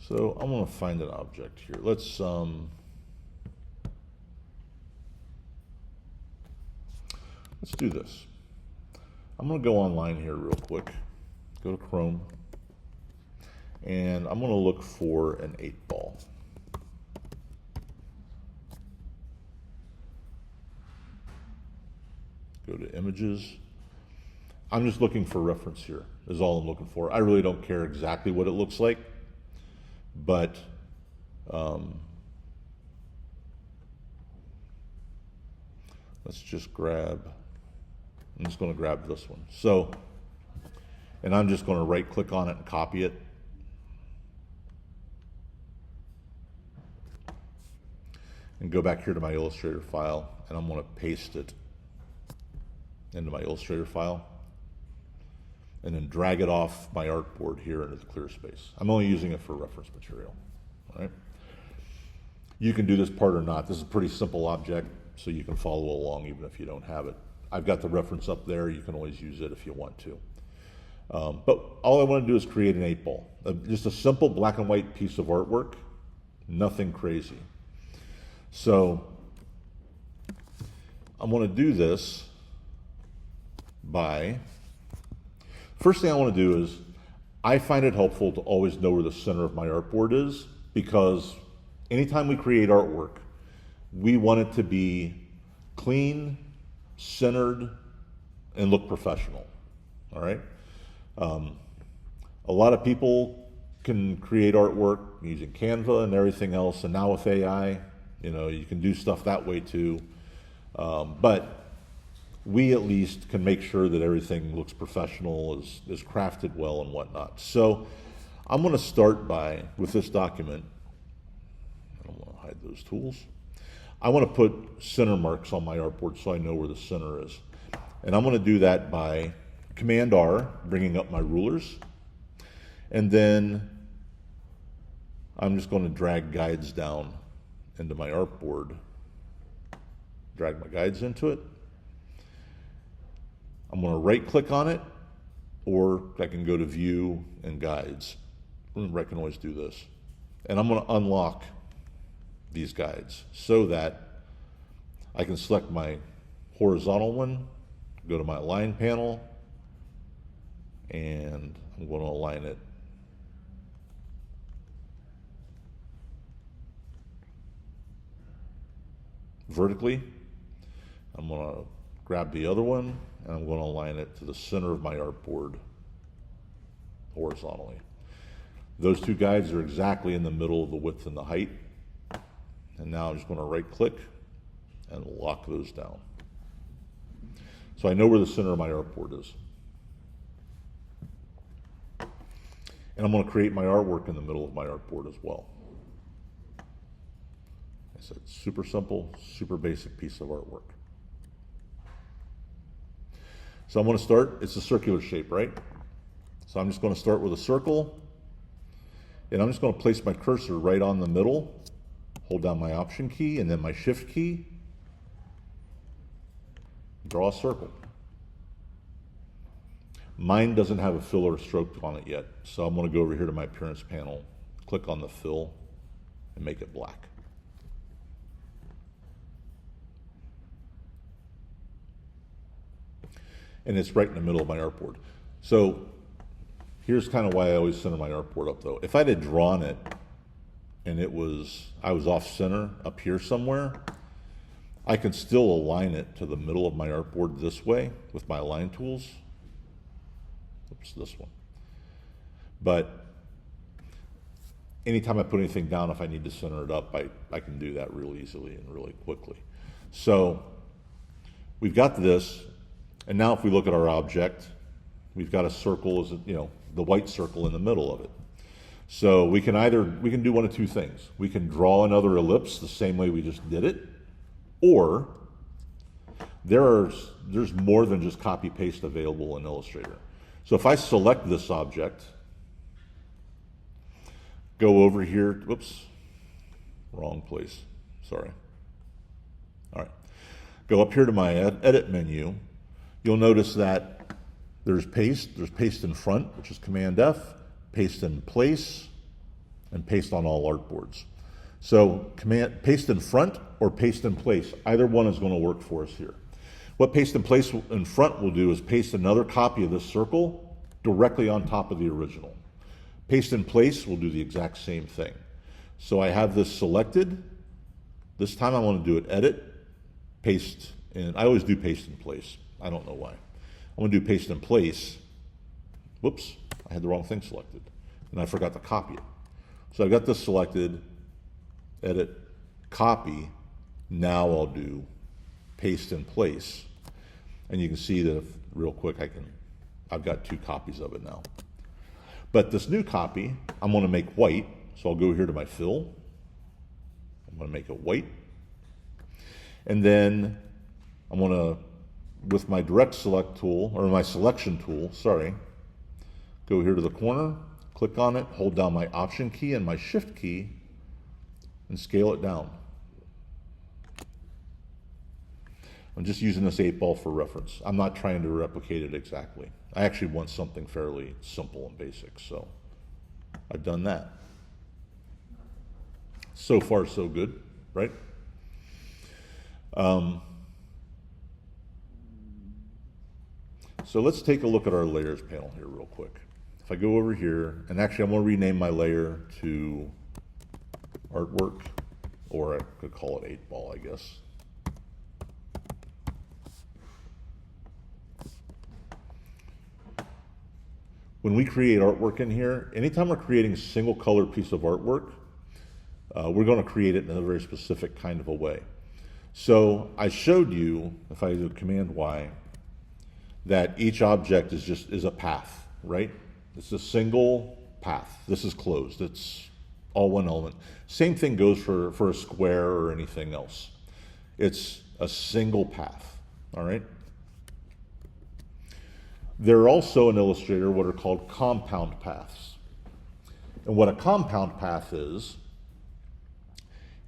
So I'm going to find an object here. Let's do this. I'm going to go online here real quick. Go to Chrome. And I'm going to look for an 8-ball. Go to images. I'm just looking for reference here, is all I'm looking for. I really don't care exactly what it looks like, but let's just grab, I'm just going to grab this one. So, and I'm just going to right click on it and copy it. And go back here to my Illustrator file, and I'm going to paste it into my Illustrator file, and then drag it off my artboard here into the clear space. I'm only using it for reference material. All right? You can do this part or not. This is a pretty simple object, so you can follow along even if you don't have it. I've got the reference up there. You can always use it if you want to. But all I want to do is create an 8-ball. Just a simple black and white piece of artwork, nothing crazy. So I'm going to do this by, first thing I want to do is, I find it helpful to always know where the center of my artboard is, because anytime we create artwork, we want it to be clean, centered, and look professional. All right? A lot of people can create artwork using Canva and everything else, and now with AI, you know, you can do stuff that way too. But we at least can make sure that everything looks professional, is crafted well and whatnot. So I'm going to start with this document. I don't want to hide those tools. I want to put center marks on my artboard so I know where the center is. And I'm going to do that by Command R, bringing up my rulers. And then I'm just going to drag guides down into my artboard, drag my guides into it. I'm going to right click on it, or I can go to view and guides. I can always do this. And I'm going to unlock these guides so that I can select my horizontal one, go to my align panel, and I'm going to align it vertically. I'm going to grab the other one, and I'm going to align it to the center of my artboard horizontally. Those two guides are exactly in the middle of the width and the height. And now I'm just going to right click and lock those down. So I know where the center of my artboard is. And I'm going to create my artwork in the middle of my artboard as well. I said super simple, super basic piece of artwork. So I'm going to start, it's a circular shape, right? So I'm just going to start with a circle, and I'm just going to place my cursor right on the middle, hold down my Option key and then my Shift key, draw a circle. Mine doesn't have a fill or a stroke on it yet, so I'm going to go over here to my Appearance panel, click on the fill, and make it black. And it's right in the middle of my artboard. So here's kind of why I always center my artboard up though. If I had drawn it and I was off center up here somewhere, I can still align it to the middle of my artboard this way with my align tools. Oops, this one. But anytime I put anything down, if I need to center it up, I can do that real easily and really quickly. So we've got this. And now if we look at our object, we've got a circle, as the white circle in the middle of it. So we can do one of two things. We can draw another ellipse the same way we just did it, or there's more than just copy paste available in Illustrator. So if I select this object, go over here, whoops, wrong place, sorry. All right, go up here to my edit menu. You'll notice that there's paste in front, which is Command F, paste in place, and paste on all artboards. So command paste in front or paste in place. Either one is going to work for us here. What paste in place in front will do is paste another copy of this circle directly on top of the original. Paste in place will do the exact same thing. So I have this selected. This time I want to do it edit, paste in. I always do paste in place. I don't know why. I'm going to do paste in place. Whoops, I had the wrong thing selected. And I forgot to copy it. So I've got this selected, edit, copy. Now I'll do paste in place. And you can see that if, real quick, I've got 2 copies of it now. But this new copy, I'm going to make white. So I'll go here to my fill. I'm going to make it white. And then I'm going to, with my direct select tool, or my selection tool, sorry, go here to the corner, click on it, hold down my Option key and my Shift key, and scale it down. I'm just using this 8-ball for reference. I'm not trying to replicate it exactly. I actually want something fairly simple and basic, so I've done that. So far, so good, right? So let's take a look at our layers panel here real quick. If I go over here, and actually I'm going to rename my layer to artwork, or I could call it 8-ball, I guess. When we create artwork in here, anytime we're creating a single color piece of artwork, we're going to create it in a very specific kind of a way. So I showed you, if I do Command Y, that each object is a path, right? It's a single path. This is closed. It's all one element. Same thing goes for a square or anything else. It's a single path, all right? There are also in Illustrator what are called compound paths. And what a compound path is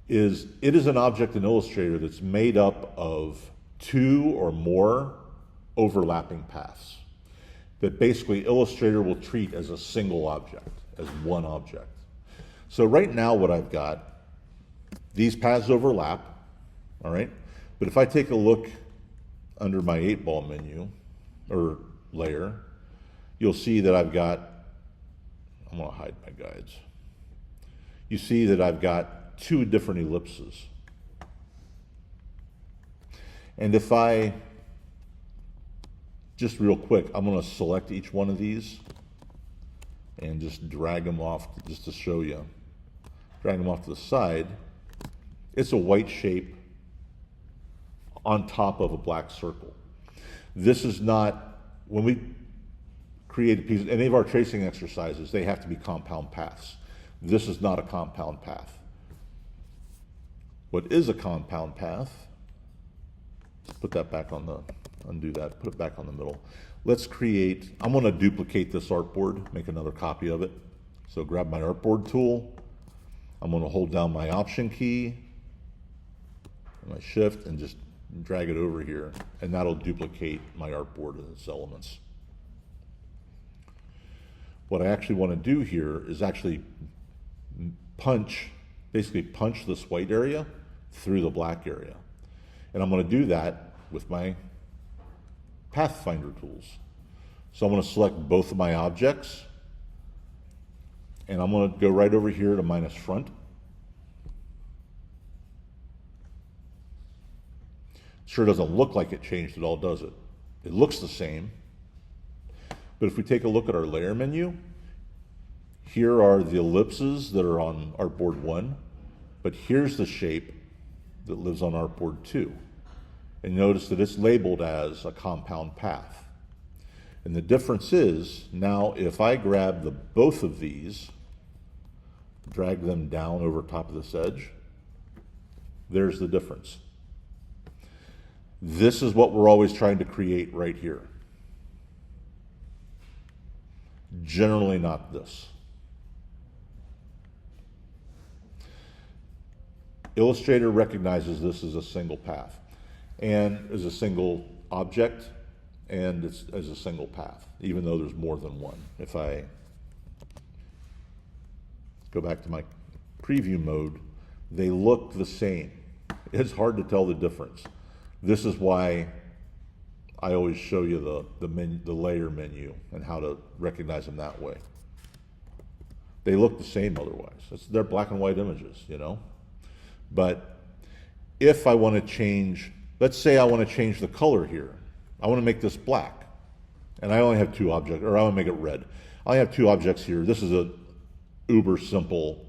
it is an object in Illustrator that's made up of 2 or more overlapping paths that basically Illustrator will treat as a single object, as one object. So right now what I've got, these paths overlap, all right? But if I take a look under my 8-ball menu, or layer, you'll see that I've got, I'm going to hide my guides. You see that I've got 2 different ellipses. And if I, just real quick, I'm going to select each one of these and just drag them off just to show you. Drag them off to the side. It's a white shape on top of a black circle. This is not, when we create a piece, any of our tracing exercises, they have to be compound paths. This is not a compound path. What is a compound path? Let's put that back on the, undo that, put it back on the middle. Let's create, I'm going to duplicate this artboard, make another copy of it. So grab my artboard tool. I'm going to hold down my Option key, and my Shift, and just drag it over here, and that'll duplicate my artboard and its elements. What I actually want to do here is actually basically punch this white area through the black area. And I'm going to do that with my Pathfinder tools. So I'm going to select both of my objects, and I'm going to go right over here to minus front. Sure doesn't look like it changed at all, does it? It looks the same. But if we take a look at our layer menu, here are the ellipses that are on artboard 1, but here's the shape that lives on artboard 2. And notice that it's labeled as a compound path. And the difference is, now if I grab both of these, drag them down over top of this edge, there's the difference. This is what we're always trying to create right here. Generally not this. Illustrator recognizes this as a single path and as a single object, and it's as a single path, even though there's more than one. If I go back to my preview mode, they look the same. It's hard to tell the difference. This is why I always show you the layer menu and how to recognize them that way. They look the same otherwise. They're black and white images, you know? But if I want to change, let's say I want to change the color here. I want to make this black. And I only have two objects, or I want to make it red. I only have two objects here. This is a uber simple,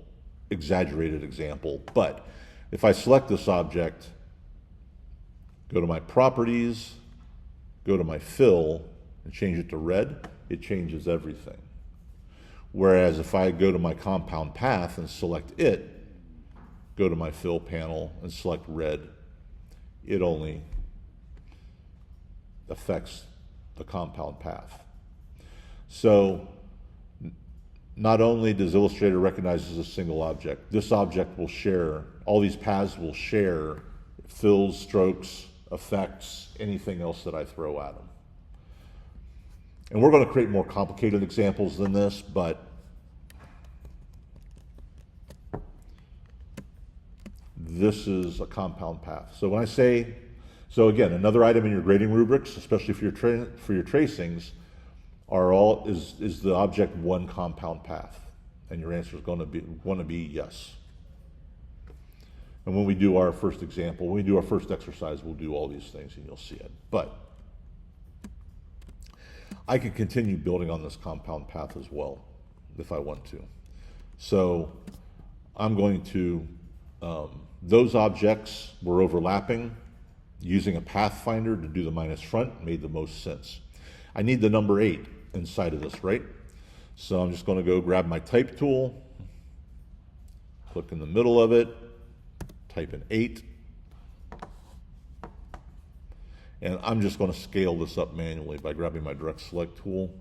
exaggerated example. But if I select this object, go to my properties, go to my fill, and change it to red, it changes everything. Whereas if I go to my compound path and select it, go to my fill panel and select red, it only affects the compound path. So not only does Illustrator recognize as a single object, this object will share, all these paths will share fills, strokes, effects, anything else that I throw at them. And we're going to create more complicated examples than this, but this is a compound path. So when I say, so again, another item in your grading rubrics, especially for your tracings, is the object one compound path? And your answer is going to be yes. And when we do our first example, when we do our first exercise, we'll do all these things and you'll see it. But I can continue building on this compound path as well if I want to. So I'm going to, those objects were overlapping. Using a pathfinder to do the minus front made the most sense. I need the number 8 inside of this, right? So I'm just going to go grab my type tool, click in the middle of it, type in 8. And I'm just going to scale this up manually by grabbing my direct select tool,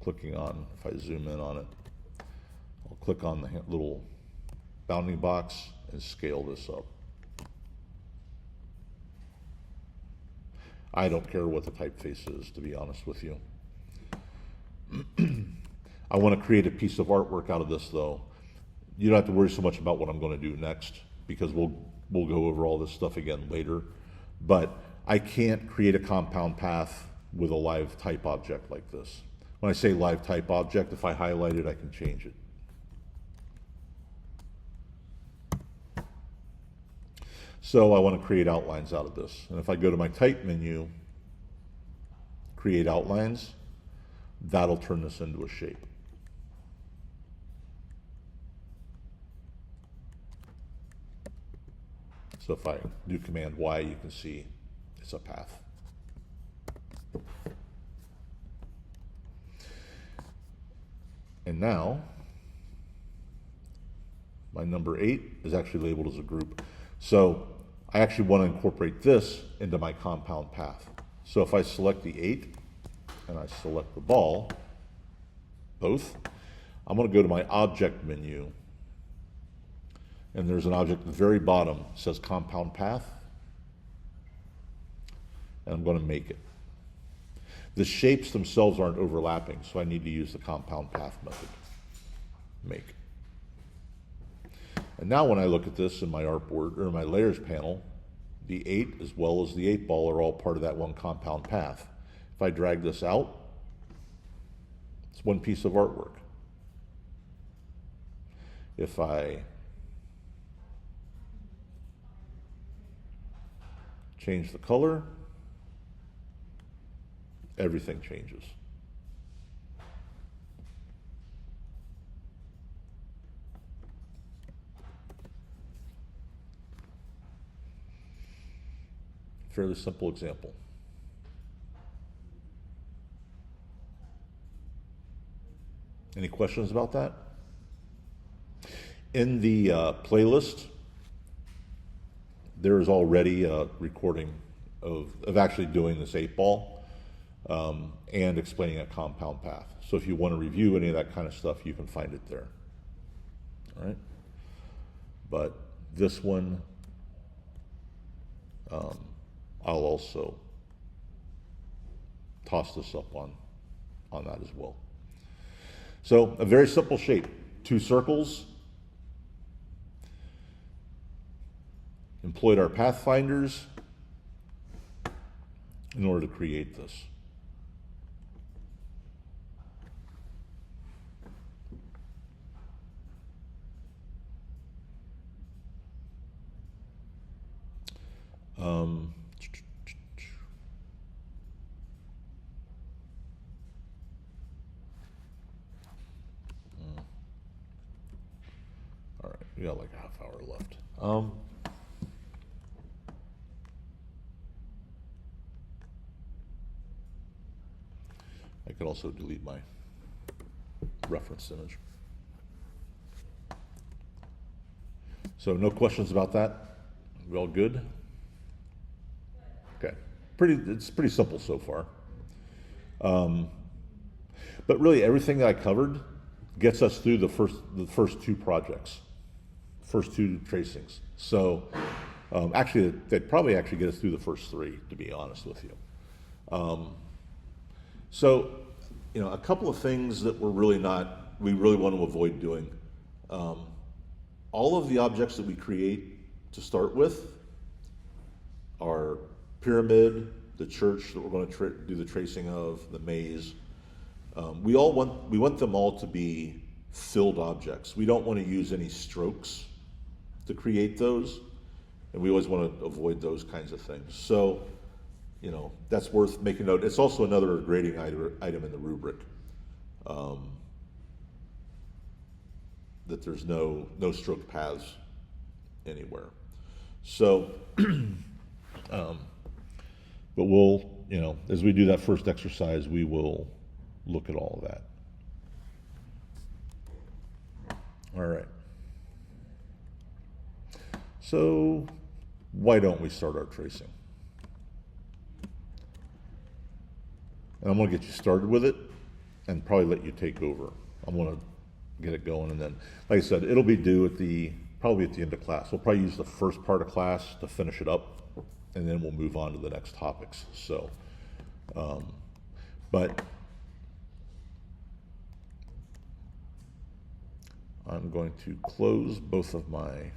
clicking on, if I zoom in on it, I'll click on the little bounding box and scale this up. I don't care what the typeface is, to be honest with you. I want to create a piece of artwork out of this, though. You don't have to worry so much about what I'm going to do next, because we'll go over all this stuff again later. But I can't create a compound path with a live type object like this. When I say live type object, if I highlight it, I can change it. So I want to create outlines out of this. And if I go to my type menu, create outlines, that'll turn this into a shape. So if I do Command Y, you can see it's a path. And now, my number 8 is actually labeled as a group. So I actually want to incorporate this into my compound path. So if I select the 8 and I select the ball, both, I'm going to go to my object menu, and there's an object at the very bottom that says compound path, and I'm going to make it. The shapes themselves aren't overlapping, so I need to use the compound path method. Make. And now when I look at this in my artboard, or my layers panel, the 8 as well as the 8 ball are all part of that one compound path. If I drag this out, it's one piece of artwork. If I change the color, everything changes. Fairly simple example. Any questions about that? In the playlist, there is already a recording of actually doing this 8 ball and explaining a compound path. So if you want to review any of that kind of stuff, you can find it there. All right? But this one, I'll also toss this up on that as well. So a very simple shape, 2 circles, employed our pathfinders in order to create this. All right, we got like a half hour left. I could also delete my reference image. So no questions about that? We all good? Okay, it's pretty simple so far. But really everything that I covered gets us through the first two projects, first two tracings. So actually, they'd probably actually get us through the first three, to be honest with you. So, you know, a couple of things that we really want to avoid doing. All of the objects that we create to start with are pyramid, the church that we're going to do the tracing of, the maze. We want them all to be filled objects. We don't want to use any strokes to create those, and we always want to avoid those kinds of things. So, you know, that's worth making note. It's also another grading item in the rubric, that there's no stroke paths anywhere. So, but we'll, you know, as we do that first exercise, we will look at all of that. All right. So why don't we start our tracing? And I'm going to get you started with it and probably let you take over. I'm going to get it going, and then, like I said, it'll be due probably at the end of class. We'll probably use the first part of class to finish it up, and then we'll move on to the next topics. So, but I'm going to close both of my